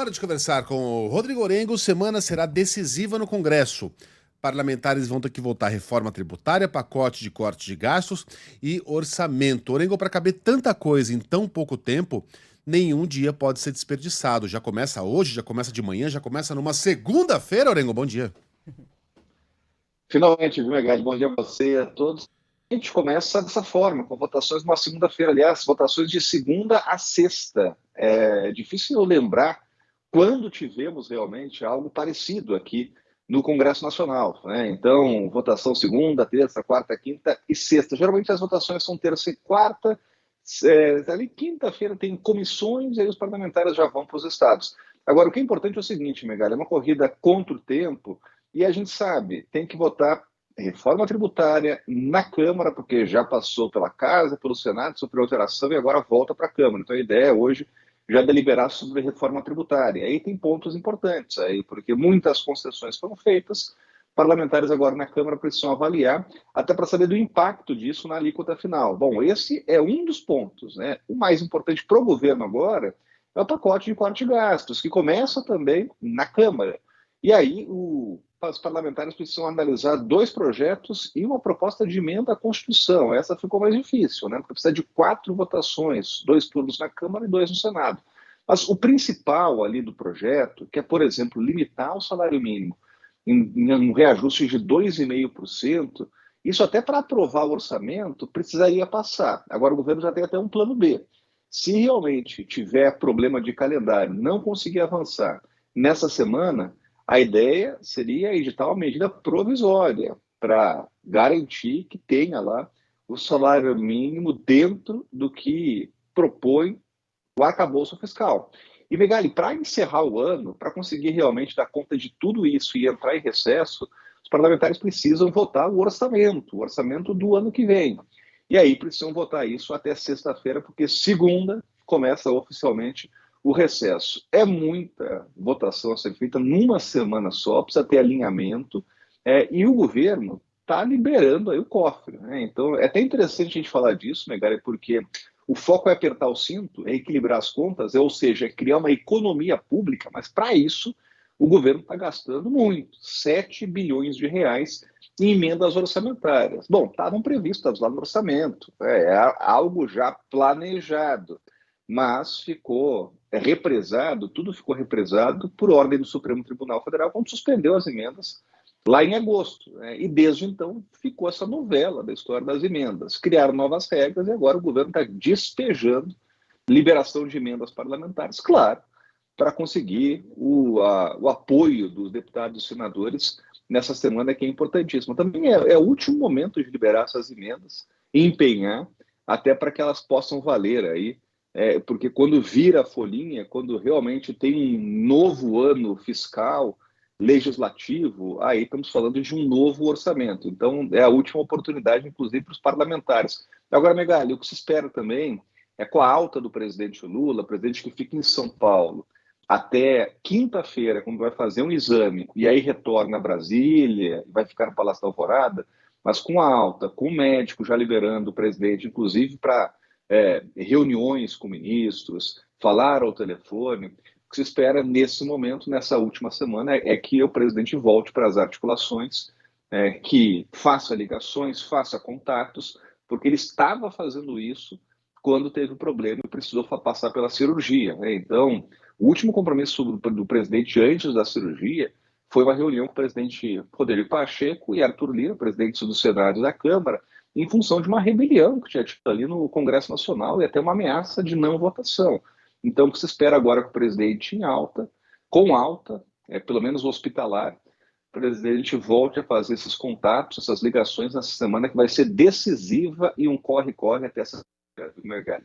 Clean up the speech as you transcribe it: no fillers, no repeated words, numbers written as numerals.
Hora de conversar com o Rodrigo Orengo. Semana será decisiva no Congresso. Parlamentares vão ter que votar reforma tributária, pacote de corte de gastos e orçamento. Orengo, para caber tanta coisa em tão pouco tempo, nenhum dia pode ser desperdiçado. Já começa hoje, já começa de manhã, já começa numa segunda-feira, Orengo. Bom dia. Finalmente, viu, Megali? Bom dia a você e a todos. A gente começa dessa forma, com votações numa segunda-feira, aliás, votações de segunda a sexta. É difícil eu lembrar quando tivemos realmente algo parecido aqui no Congresso Nacional, né? Então, votação segunda, terça, quarta, quinta e sexta. Geralmente as votações são terça e quarta, ali quinta-feira tem comissões e aí os parlamentares já vão para os estados. Agora, o que é importante é o seguinte, Megali, é uma corrida contra o tempo e a gente sabe, tem que votar reforma tributária na Câmara, porque já passou pela Casa, pelo Senado, sofreu alteração e agora volta para a Câmara. Então a ideia é hoje já deliberar sobre reforma tributária. Aí tem pontos importantes, aí, porque muitas concessões foram feitas, parlamentares agora na Câmara precisam avaliar, até para saber do impacto disso na alíquota final. Bom, esse é um dos pontos, né? O mais importante para o governo agora é o pacote de corte de gastos, que começa também na Câmara. E aí os parlamentares precisam analisar dois projetos e uma proposta de emenda à Constituição. Essa ficou mais difícil, né? Porque precisa de 4 votações, 2 turnos na Câmara e 2 no Senado. Mas o principal ali do projeto, que é, por exemplo, limitar o salário mínimo em um reajuste de 2,5%, isso até para aprovar o orçamento precisaria passar. Agora o governo já tem até um plano B. Se realmente tiver problema de calendário, não conseguir avançar nessa semana, a ideia seria editar uma medida provisória para garantir que tenha lá o salário mínimo dentro do que propõe o arcabouço fiscal. E, Megali, para encerrar o ano, para conseguir realmente dar conta de tudo isso e entrar em recesso, os parlamentares precisam votar o orçamento do ano que vem. E aí precisam votar isso até sexta-feira, porque segunda começa oficialmente o recesso. É muita votação a ser feita numa semana só, precisa ter alinhamento, e o governo está liberando aí o cofre, né? Então é até interessante a gente falar disso, Megali, porque o foco é apertar o cinto, é equilibrar as contas, ou seja, é criar uma economia pública, mas para isso o governo está gastando muito, 7 bilhões de reais em emendas orçamentárias. Bom, estavam previstas lá no orçamento, é algo já planejado, mas ficou represado, tudo ficou represado por ordem do Supremo Tribunal Federal, quando suspendeu as emendas lá em agosto, né? E desde então ficou essa novela da história das emendas. Criaram novas regras e agora o governo está despejando liberação de emendas parlamentares, claro, para conseguir o apoio dos deputados e senadores nessa semana, que é importantíssima. Também é o último momento de liberar essas emendas e empenhar até para que elas possam valer aí, porque quando vira a folhinha, quando realmente tem um novo ano fiscal, legislativo, aí estamos falando de um novo orçamento. Então, é a última oportunidade, inclusive, para os parlamentares. Agora, Megali, o que se espera também é com a alta do presidente Lula, presidente que fica em São Paulo, até quinta-feira, quando vai fazer um exame, e aí retorna a Brasília, vai ficar no Palácio da Alvorada, mas com a alta, com o médico já liberando o presidente, inclusive para reuniões com ministros, falar ao telefone. O que se espera nesse momento, nessa última semana, é que o presidente volte para as articulações, que faça ligações, faça contatos, porque ele estava fazendo isso quando teve o problema e precisou passar pela cirurgia, né? Então, o último compromisso do presidente antes da cirurgia foi uma reunião com o presidente Rodrigo Pacheco e Arthur Lira, presidentes do Senado e da Câmara, em função de uma rebelião que tinha tido ali no Congresso Nacional e até uma ameaça de não votação. Então, o que se espera agora com o presidente em alta, com alta, pelo menos hospitalar, o presidente volte a fazer esses contatos, essas ligações nessa semana que vai ser decisiva e um corre-corre até essa mercado.